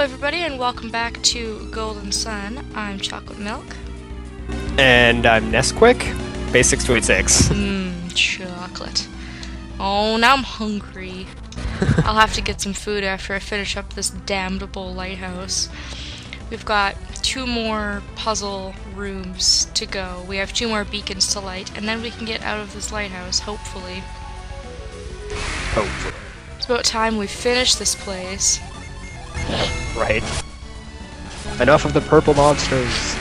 everybody, and welcome back to Golden Sun. I'm Chocolate Milk. And I'm Nesquik, Bass6286. Chocolate. Oh, now I'm hungry. I'll have to get some food after I finish up this damnable lighthouse. We've got 2 more puzzle rooms to go. We have 2 more beacons to light, and then we can get out of this lighthouse, hopefully. Hopefully. It's about time we finish this place. Right. Enough of the purple monsters.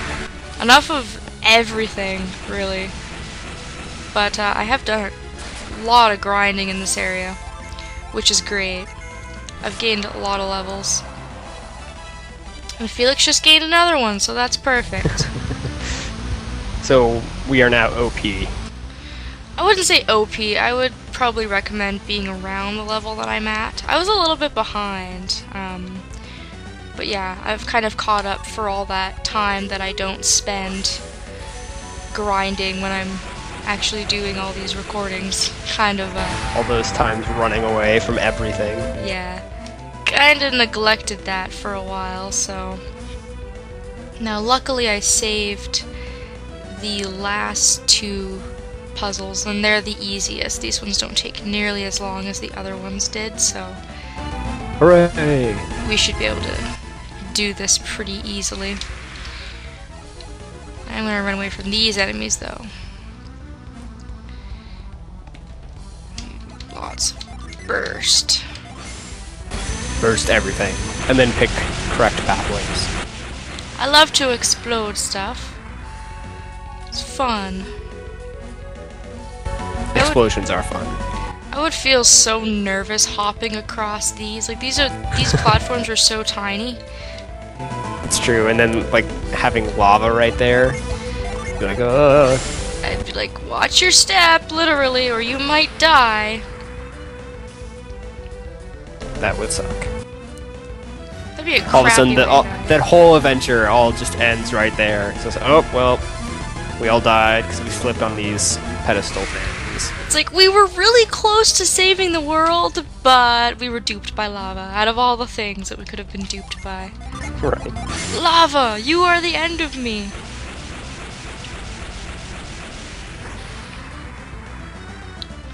Enough of everything, really. But I have done a lot of grinding in this area, which is great. I've gained a lot of levels. And Felix just gained another one, so that's perfect. So, we are now OP. I wouldn't say OP, I would probably recommend being around the level that I'm at. I was a little bit behind, but yeah, I've kind of caught up for all that time that I don't spend grinding when I'm actually doing all these recordings. All those times running away from everything. Yeah, kinda neglected that for a while, so... Now, luckily I saved the last 2 puzzles, and they're the easiest. These ones don't take nearly as long as the other ones did, so... Hooray! We should be able to do this pretty easily. I'm gonna run away from these enemies, though. Lots of burst. Burst everything, and then pick correct pathways. I love to explode stuff. It's fun. Explosions are fun. I would feel so nervous hopping across these. Like, these platforms are so tiny. It's true, and then, like, having lava right there, you're like, ugh. I'd be like, watch your step, literally, or you might die. That would suck. That'd be a crappy All of a sudden, way to die. that whole adventure all just ends right there. So it's, oh, well, we all died because we slipped on these pedestal things. It's like, we were really close to saving the world, but we were duped by lava, out of all the things that we could have been duped by. Right. Lava, you are the end of me!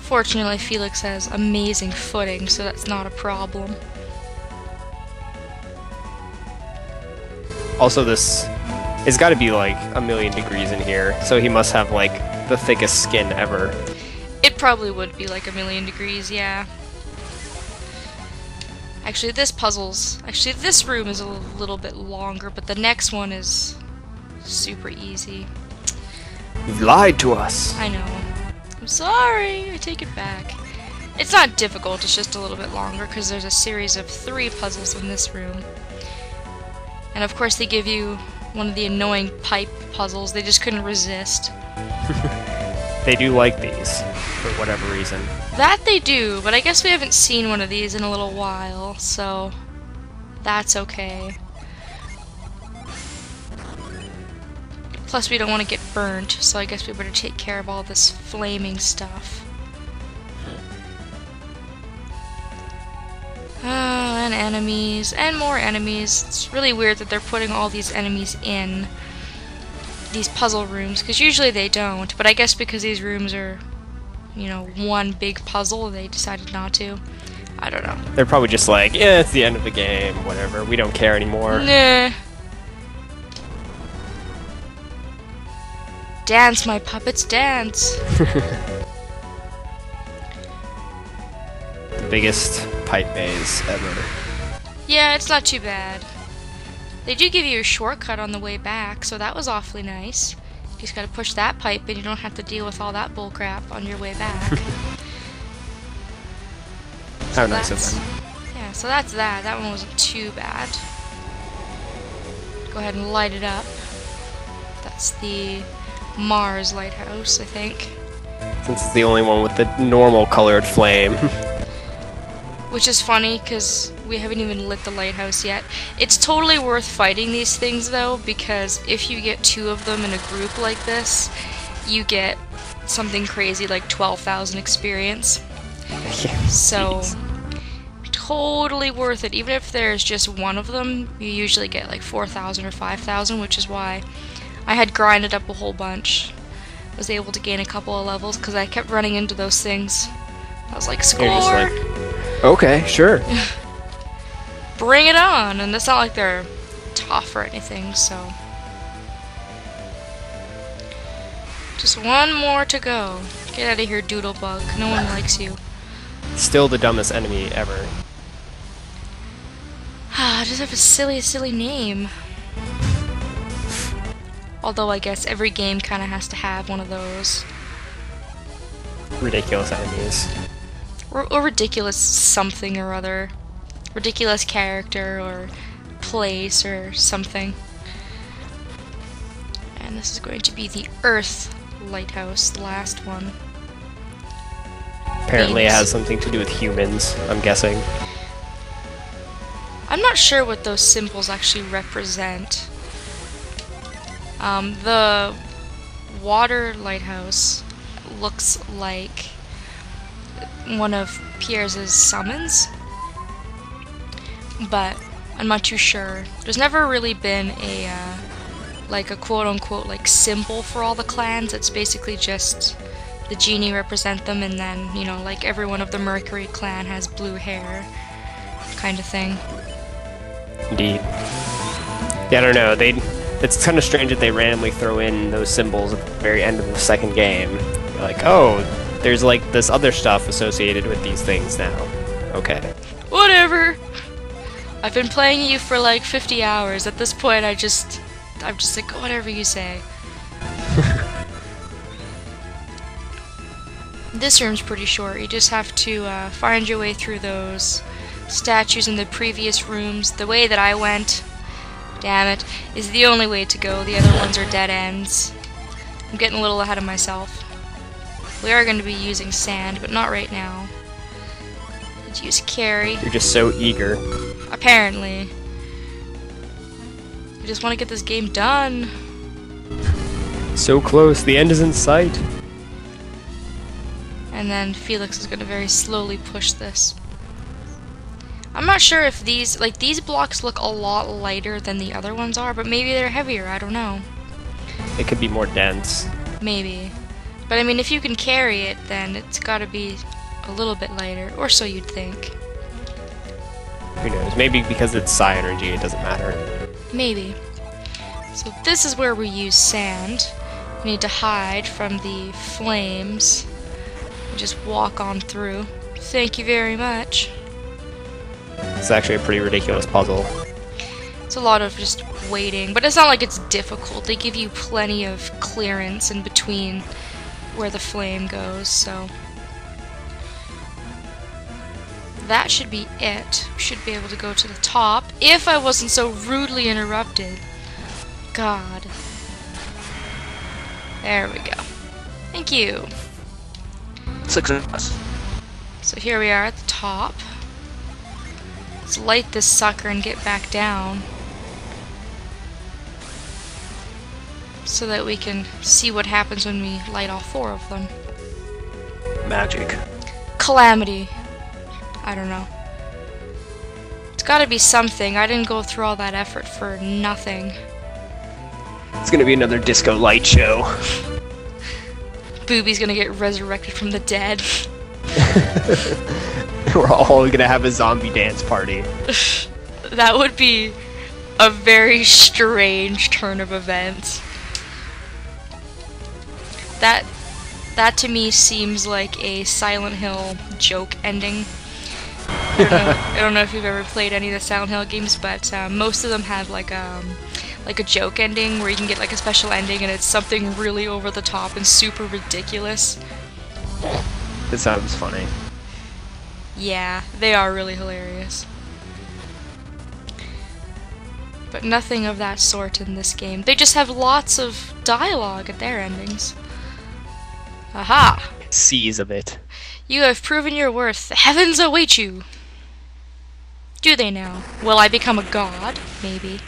Fortunately, Felix has amazing footing, so that's not a problem. Also, this has got to be like 1,000,000 degrees in here, so he must have like the thickest skin ever. It probably would be like 1,000,000 degrees, yeah. Actually, this room is a little bit longer, but the next one is super easy. You've lied to us. I know. I'm sorry, I take it back. It's not difficult, it's just a little bit longer, because there's a series of 3 puzzles in this room. And of course they give you one of the annoying pipe puzzles, they just couldn't resist. They do like these, for whatever reason. That they do, but I guess we haven't seen one of these in a little while, so that's okay. Plus we don't want to get burnt, so I guess we better take care of all this flaming stuff. And enemies, and more enemies. It's really weird that they're putting all these enemies in these puzzle rooms, because usually they don't, but I guess because these rooms are, you know, one big puzzle, they decided not to. I don't know. They're probably just like, yeah, it's the end of the game, whatever, we don't care anymore. Nah. Dance, my puppets, dance! The biggest pipe maze ever. Yeah, it's not too bad. They do give you a shortcut on the way back, so that was awfully nice. You just gotta push that pipe and you don't have to deal with all that bullcrap on your way back. How nice of them. Yeah, so that's that. That one wasn't too bad. Go ahead and light it up. That's the Mars Lighthouse, I think. Since it's the only one with the normal colored flame. Which is funny, because we haven't even lit the lighthouse yet. It's totally worth fighting these things, though, because if you get 2 of them in a group like this, you get something crazy like 12,000 experience. Yeah, So, totally worth it. Even if there's just one of them, you usually get like 4,000 or 5,000, which is why I had grinded up a whole bunch. I was able to gain a couple of levels because I kept running into those things. I was like, score! You're just like, okay, sure. Bring it on! And it's not like they're tough or anything, so... Just one more to go. Get out of here, Doodlebug. No one likes you. Still the dumbest enemy ever. Ah, just have a silly, silly name. Although I guess every game kind of has to have one of those. Ridiculous enemies. Or ridiculous something or other. Ridiculous character or place or something. And this is going to be the Earth Lighthouse, the last one. Apparently it has something to do with humans, I'm guessing. I'm not sure what those symbols actually represent. The water lighthouse looks like one of Pierre's summons, but I'm not too sure. There's never really been a like a quote-unquote like symbol for all the clans. It's basically just the genie represent them, and then, you know, like every one of the Mercury clan has blue hair, kind of thing. Indeed. Yeah, I don't know. It's kind of strange that they randomly throw in those symbols at the very end of the second game. You're like, oh, there's like this other stuff associated with these things now. Okay. Whatever. I've been playing you for like 50 hours. At this point, I'm just like, whatever you say. This room's pretty short. You just have to find your way through those statues in the previous rooms. The way that I went, damn it, is the only way to go. The other ones are dead ends. I'm getting a little ahead of myself. We are going to be using sand, but not right now. Let's use carry. You're just so eager. Apparently. I just want to get this game done. So close, the end is in sight. And then Felix is going to very slowly push this. I'm not sure if these blocks look a lot lighter than the other ones are, but maybe they're heavier, I don't know. It could be more dense. Maybe. But I mean, if you can carry it, then it's got to be a little bit lighter, or so you'd think. Who knows? Maybe because it's psi energy, it doesn't matter. Maybe. So this is where we use sand. We need to hide from the flames. Just walk on through. Thank you very much. It's actually a pretty ridiculous puzzle. It's a lot of just waiting, but it's not like it's difficult. They give you plenty of clearance in between where the flame goes, so... That should be it. We should be able to go to the top, if I wasn't so rudely interrupted. God. There we go. Thank you. Success. So here we are at the top. Let's light this sucker and get back down, so that we can see what happens when we light all four of them. Magic. Calamity. I don't know. It's gotta be something. I didn't go through all that effort for nothing. It's gonna be another disco light show. Booby's gonna get resurrected from the dead. We're all gonna have a zombie dance party. That would be a very strange turn of events. That to me seems like a Silent Hill joke ending. I don't know if you've ever played any of the Silent Hill games, but most of them have like a joke ending where you can get like a special ending and it's something really over the top and super ridiculous. This sounds funny. Yeah, they are really hilarious. But nothing of that sort in this game. They just have lots of dialogue at their endings. Aha! Seize of it. You have proven your worth. The heavens await you! Do they now? Will I become a god? Maybe.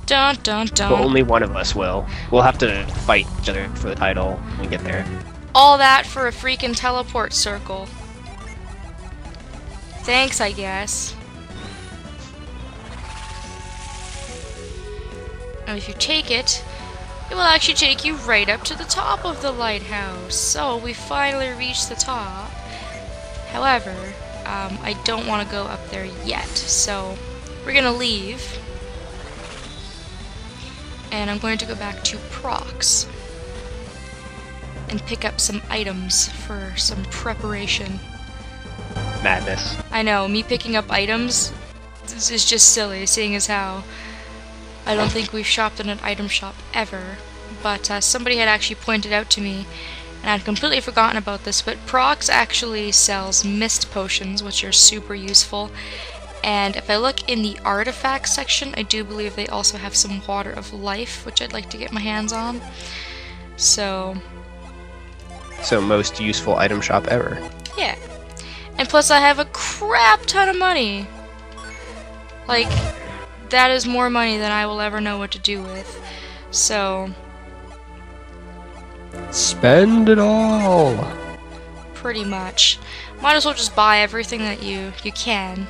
Dun dun dun. But only one of us will. We'll have to fight each other for the title when we get there. All that for a freaking teleport circle. Thanks, I guess. Now if you take it, it will actually take you right up to the top of the lighthouse. So we finally reached the top. However, I don't want to go up there yet, so we're gonna leave. And I'm going to go back to Prox and pick up some items for some preparation. Madness. I know, me picking up items is just silly, seeing as how I don't think we've shopped in an item shop ever. But somebody had actually pointed out to me, and I'd completely forgotten about this, but Prox actually sells mist potions, which are super useful. And if I look in the artifacts section, I do believe they also have some water of life, which I'd like to get my hands on. So most useful item shop ever. yeah. And plus I have a crap ton of money. Like, that is more money than I will ever know what to do with. So spend it all. pretty much. Might as well just buy everything that you can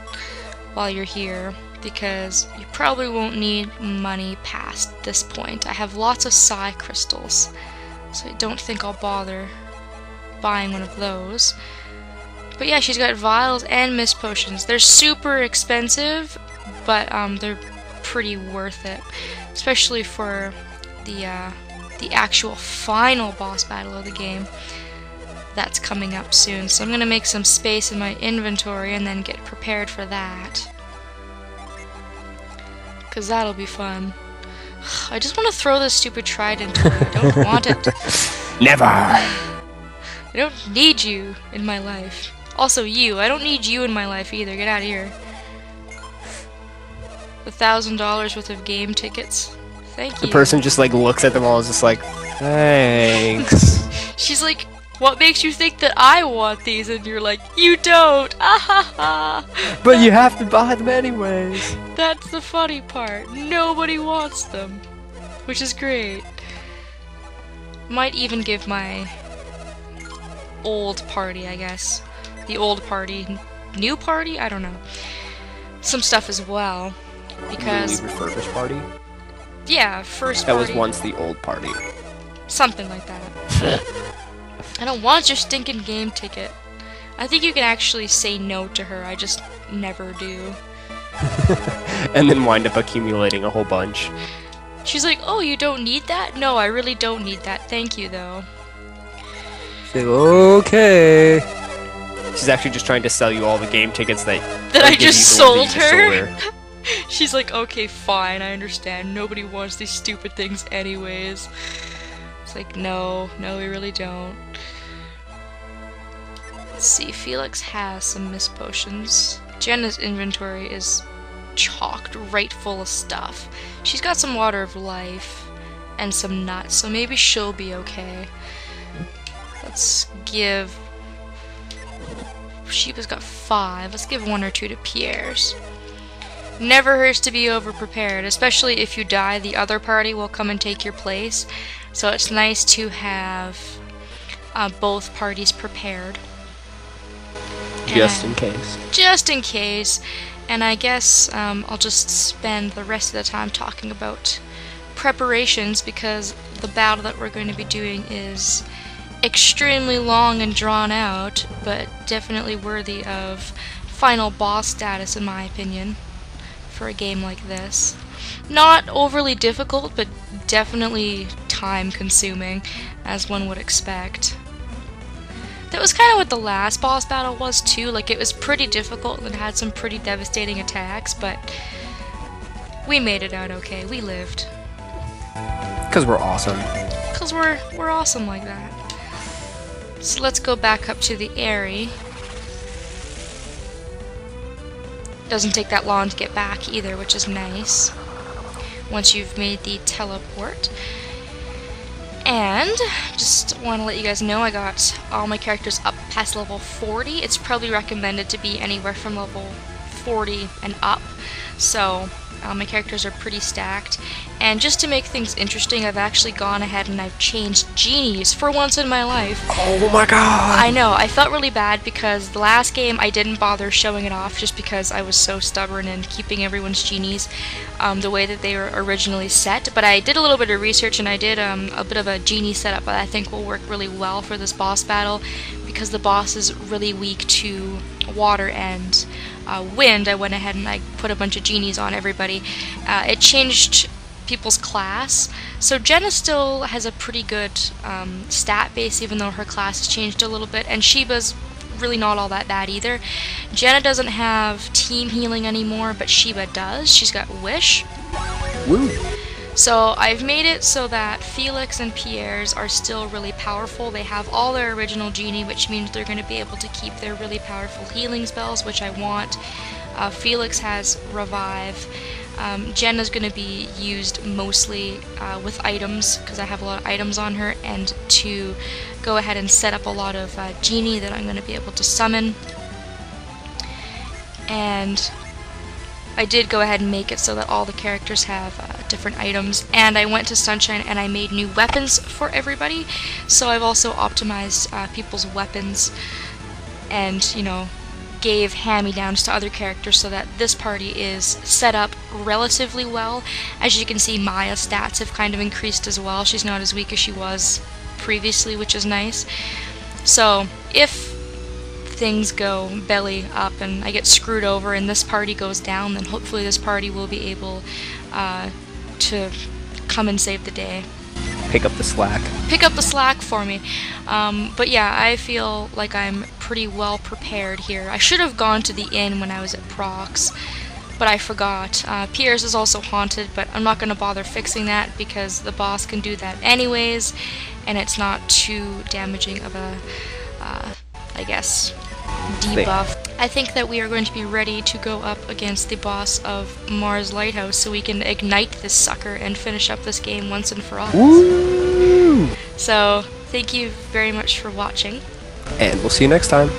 while you're here, because you probably won't need money past this point. I have lots of psi crystals, so I don't think I'll bother buying one of those. But yeah, she's got vials and mist potions. They're super expensive, but they're pretty worth it, especially for the actual final boss battle of the game that's coming up soon. So I'm gonna make some space in my inventory and then get prepared for that, cause that'll be fun. I just want to throw this stupid trident away. I don't want it. Never. I don't need you in my life. Also you, I don't need you in my life either. Get out of here. $1,000 worth of game tickets. Thank you. The person just like looks at them all and is just like, thanks. She's like, what makes you think that I want these? And you're like, you don't! Ah ha ha! But you have to buy them anyways. That's the funny part. Nobody wants them. Which is great. Might even give my old party, I guess. The old party. New party? I don't know. Some stuff as well. Because... Newly refurbished party? Yeah, first That party. was once the old party. Something like that. I don't want your stinking game ticket. I think you can actually say no to her, I just never do. And then wind up accumulating a whole bunch. She's like, oh, you don't need that? No, I really don't need that. Thank you, though. She's like, okay. She's actually just trying to sell you all the game tickets that I give you just the sold ones that you her? just sold her. She's like, okay, fine, I understand. Nobody wants these stupid things anyways. It's like, no, we really don't. Let's see, Felix has some mist potions. Jenna's inventory is chocked right full of stuff. She's got some water of life and some nuts, so maybe she'll be okay. Let's give... Sheba's got 5. Let's give 1 or 2 to Pierre's. Never hurts to be over-prepared, especially if you die, the other party will come and take your place. So it's nice to have both parties prepared. Just in case. Just in case. And I guess I'll just spend the rest of the time talking about preparations, because the battle that we're going to be doing is extremely long and drawn out, but definitely worthy of final boss status in my opinion for a game like this. Not overly difficult, but definitely time consuming, as one would expect. That was kind of what the last boss battle was too, like it was pretty difficult and had some pretty devastating attacks, but we made it out okay, we lived. Because we're awesome. Because we're awesome like that. So let's go back up to the Airy. Doesn't take that long to get back either, which is nice. Once you've made the teleport. And just want to let you guys know I got all my characters up past level 40. It's probably recommended to be anywhere from level 40 and up, so my characters are pretty stacked. And just to make things interesting, I've actually gone ahead and I've changed genies for once in my life. Oh my god! I know, I felt really bad because the last game I didn't bother showing it off just because I was so stubborn in keeping everyone's genies the way that they were originally set. But I did a little bit of research and I did a bit of a genie setup that I think will work really well for this boss battle, because the boss is really weak to water and wind. I went ahead and I put a bunch of genies on everybody. It changed people's class, so Jenna still has a pretty good stat base even though her class has changed a little bit, and Sheba's really not all that bad either. Jenna doesn't have team healing anymore, but Sheba does. She's got Wish. Woo! So I've made it so that Felix and Pierre's are still really powerful. They have all their original genie, which means they're going to be able to keep their really powerful healing spells, which I want. Felix has Revive. Jenna's going to be used mostly with items, because I have a lot of items on her, and to go ahead and set up a lot of genie that I'm going to be able to summon. And I did go ahead and make it so that all the characters have different items, and I went to Sunshine and I made new weapons for everybody, so I've also optimized people's weapons and, you know, gave hand-me-downs to other characters so that this party is set up relatively well. As you can see, Maya's stats have kind of increased as well. She's not as weak as she was previously, which is nice. So if things go belly up and I get screwed over and this party goes down, then hopefully this party will be able to come and save the day. Pick up the slack. Pick up the slack for me. But yeah, I feel like I'm pretty well prepared here. I should have gone to the inn when I was at Prox, but I forgot. Pierre's is also haunted, but I'm not going to bother fixing that because the boss can do that anyways, and it's not too damaging of a, I guess, debuff. I think that we are going to be ready to go up against the boss of Mars Lighthouse so we can ignite this sucker and finish up this game once and for all. Woo! So, thank you very much for watching. And we'll see you next time.